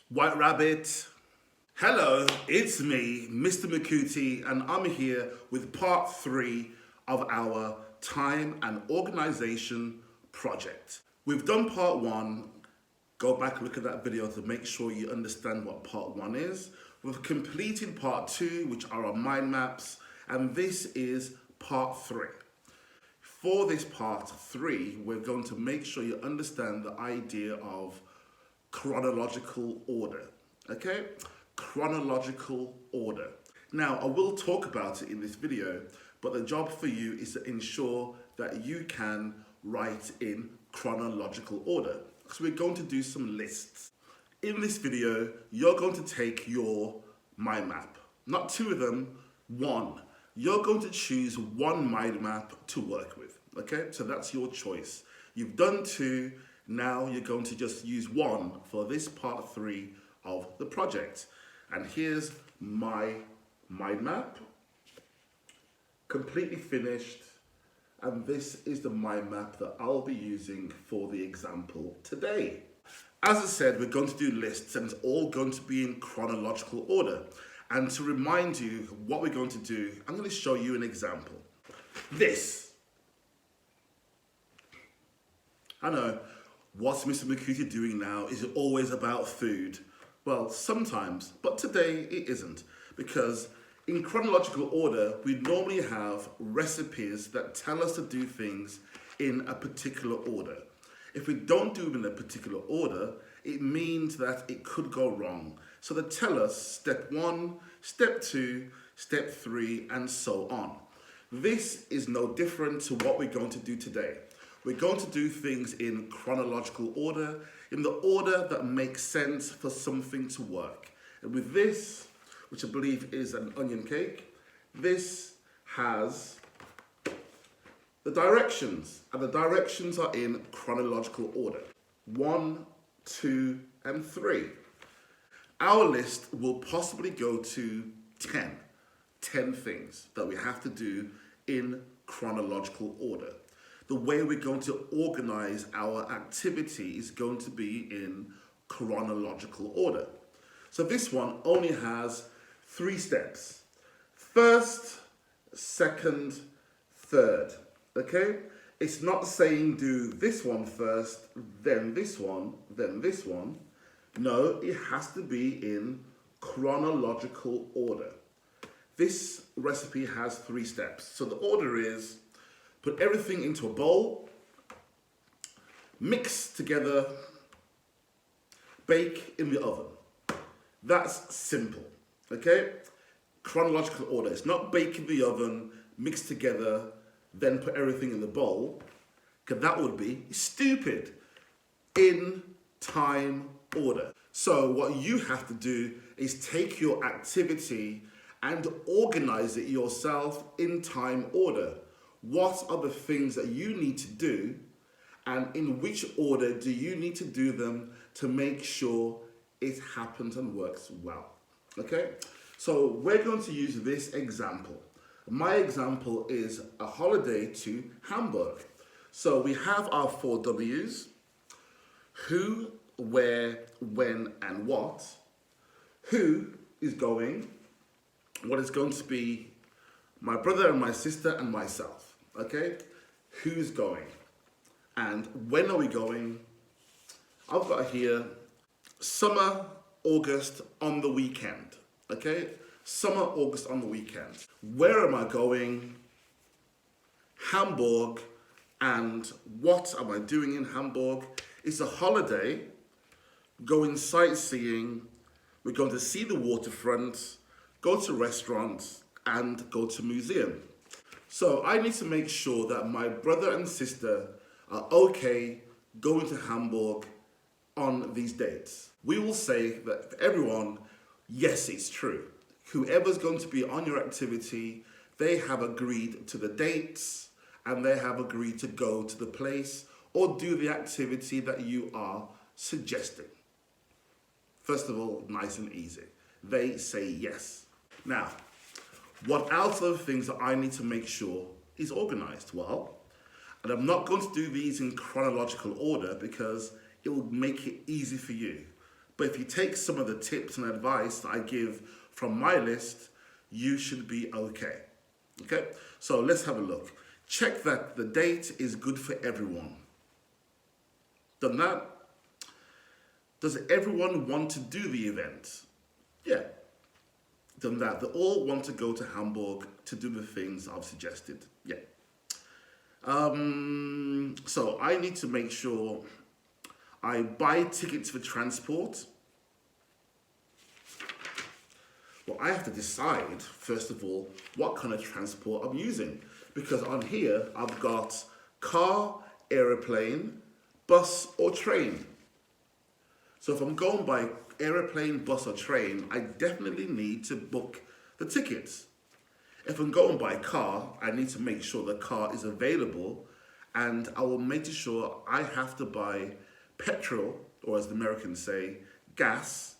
White Rabbit. Hello, it's me, Mr. Makuti, and I'm here with part 3 of our time and organization project. We've done part 1. Go back and look at that video to make sure you understand what part 1 is. We've completed part 2, which are our mind maps, and this is part 3. For this part 3, we're going to make sure you understand the idea of chronological order, okay? Chronological order. Now, I will talk about it in this video, but the job for you is to ensure that you can write in chronological order. So we're going to do some lists. In this video, you're going to take your mind map. Not 2 of them, 1. You're going to choose 1 mind map to work with, okay? So that's your choice. You've done 2, now you're going to just use 1 for this part 3 of the project. And here's my mind map, completely finished. And this is the mind map that I'll be using for the example today. As I said, we're going to do lists and it's all going to be in chronological order. And to remind you what we're going to do, I'm going to show you an example. This. I know, what's Mr. Makuti doing now? Is it always about food? Well, sometimes, but today it isn't. Because in chronological order, we normally have recipes that tell us to do things in a particular order. If we don't do them in a particular order, it means that it could go wrong. So they tell us step 1, step 2, step 3, and so on. This is no different to what we're going to do today. We're going to do things in chronological order, in the order that makes sense for something to work. And with this, which I believe is an onion cake, this has the directions, and the directions are in chronological order. 1, 2, and 3. Our list will possibly go to 10 things that we have to do in chronological order. The way we're going to organize our activity is going to be in chronological order. So this one only has 3 steps. First, second, third, okay? It's not saying do this one first, then this one, then this one. No, it has to be in chronological order. This recipe has 3 steps. So the order is put everything into a bowl, mix together, bake in the oven. That's simple, okay? Chronological order. It's not bake in the oven, mix together, then put everything in the bowl, because that would be stupid. In time order. So what you have to do is take your activity and organize it yourself in time order. What are the things that you need to do, and in which order do you need to do them to make sure it happens and works well? Okay, so we're going to use this example. My example is a holiday to Hamburg. So we have our 4 W's: who, where, when, and what. Who is going? What is going to be my brother and my sister and myself. Okay, who's going? And when are we going? I've got here summer, August on the weekend. Okay, summer, August on the weekend. Where am I going? Hamburg. And what am I doing in Hamburg? It's a holiday, going sightseeing. We're going to see the waterfront, go to restaurants, and go to museum. So I need to make sure that my brother and sister are okay going to Hamburg on these dates. We will say that for everyone, yes, it's true. Whoever's going to be on your activity, they have agreed to the dates and they have agreed to go to the place or do the activity that you are suggesting. First of all, nice and easy. They say yes. Now, what else are the things that I need to make sure is organized? Well, and I'm not going to do these in chronological order because it will make it easy for you. But if you take some of the tips and advice that I give from my list, you should be okay. Okay, so let's have a look. Check that the date is good for everyone. Done that? Does everyone want to do the event? Yeah. Done that. They all want to go to Hamburg to do the things I've suggested. Yeah. So I need to make sure I buy tickets for transport. Well, I have to decide, first of all, what kind of transport I'm using. Because on here, I've got car, aeroplane, bus, or train. So if I'm going by aeroplane, bus, or train, I definitely need to book the tickets. If I'm going by car, I need to make sure the car is available, and I will make sure I have to buy petrol, or as the Americans say, gas,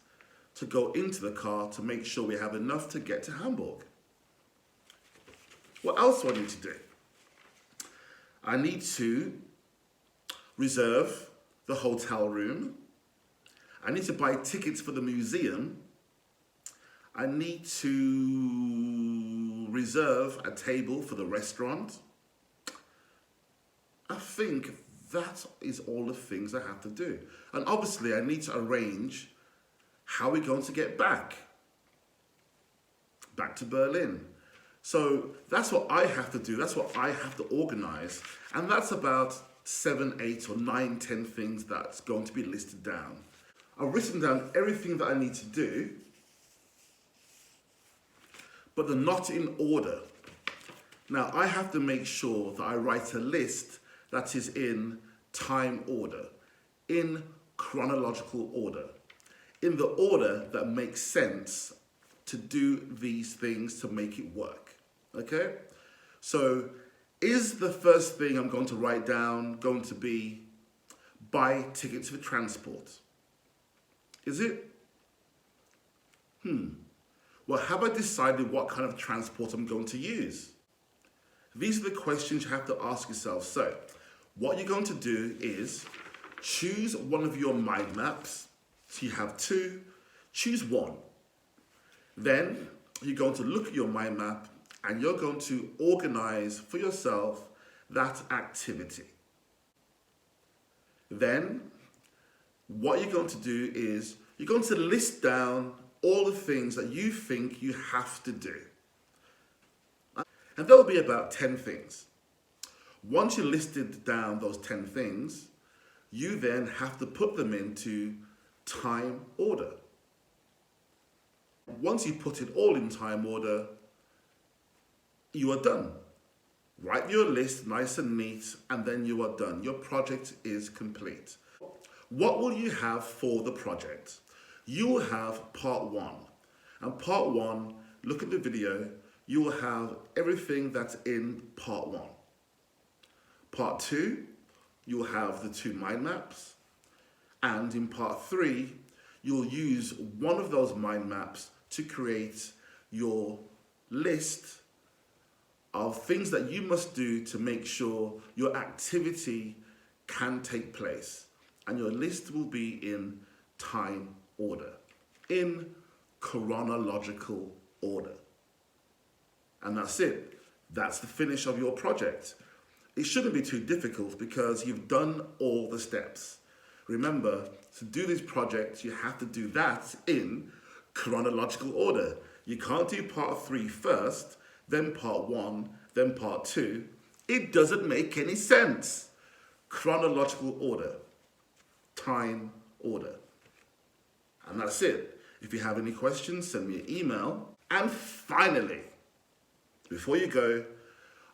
to go into the car to make sure we have enough to get to Hamburg. What else do I need to do? I need to reserve the hotel room. I need to buy tickets for the museum. I need to reserve a table for the restaurant. I think that is all the things I have to do. And obviously I need to arrange how we're going to get back to Berlin. So that's what I have to do. That's what I have to organize. And that's about 7, 8, or 9, 10 things that's going to be listed down. I've written down everything that I need to do, but they're not in order. Now, I have to make sure that I write a list that is in time order, in chronological order, in the order that makes sense to do these things to make it work, okay? So is the first thing I'm going to write down going to be buy tickets for transport? Is it? Well, have I decided what kind of transport I'm going to use? These are the questions you have to ask yourself. So what you're going to do is choose one of your mind maps. So you have 2, choose one. Then you're going to look at your mind map and you're going to organize for yourself that activity. Then what you're going to do is you're going to list down all the things that you think you have to do. And there'll be about 10 things. Once you listed down those 10 things, you then have to put them into time order. Once you put it all in time order, you are done. Write your list nice and neat, and then you are done. Your project is complete. What will you have for the project? You will have part 1. And part 1, look at the video, you will have everything that's in part 1. Part 2, you will have the 2 mind maps. And in part 3, you'll use one of those mind maps to create your list of things that you must do to make sure your activity can take place. And your list will be in time order, in chronological order. And that's it. That's the finish of your project. It shouldn't be too difficult because you've done all the steps. Remember, to do this project, you have to do that in chronological order. You can't do part 3 first, then part 1, then part 2. It doesn't make any sense. Chronological order, time order. And that's it. If you have any questions, send me an email. And finally, before you go,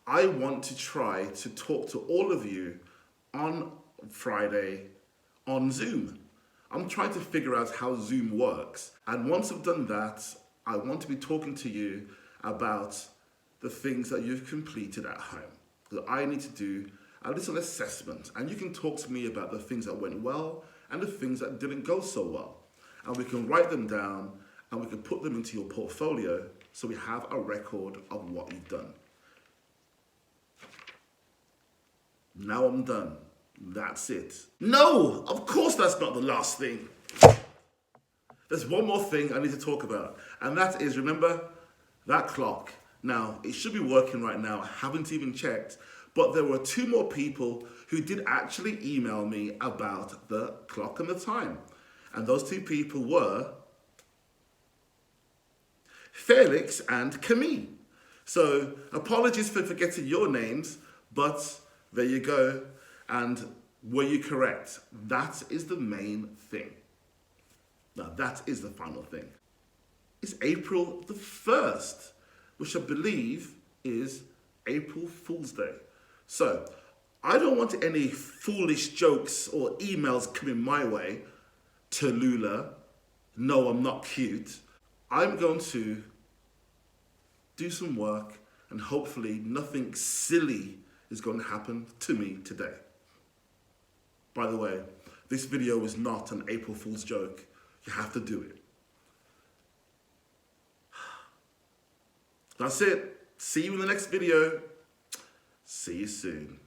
I want to try to talk to all of you on Friday on Zoom. I'm trying to figure out how Zoom works. And once I've done that, I want to be talking to you about the things that you've completed at home. That I need to do a little assessment. And you can talk to me about the things that went well and the things that didn't go so well. And we can write them down and we can put them into your portfolio so we have a record of what you've done. Now I'm done. That's it. No, of course that's not the last thing. There's one more thing I need to talk about, and that is, remember that clock. Now, it should be working right now. I haven't even checked, but there were 2 more people who did actually email me about the clock and the time. And those 2 people were Felix and Camille. So apologies for forgetting your names, but there you go. And were you correct? That is the main thing. Now that is the final thing. It's April the 1st, which I believe is April Fool's Day. So I don't want any foolish jokes or emails coming my way. Tallulah, no, I'm not cute. I'm going to do some work and hopefully nothing silly is going to happen to me today. By the way, this video is not an April Fool's joke. You have to do it. That's it. See you in the next video. See you soon.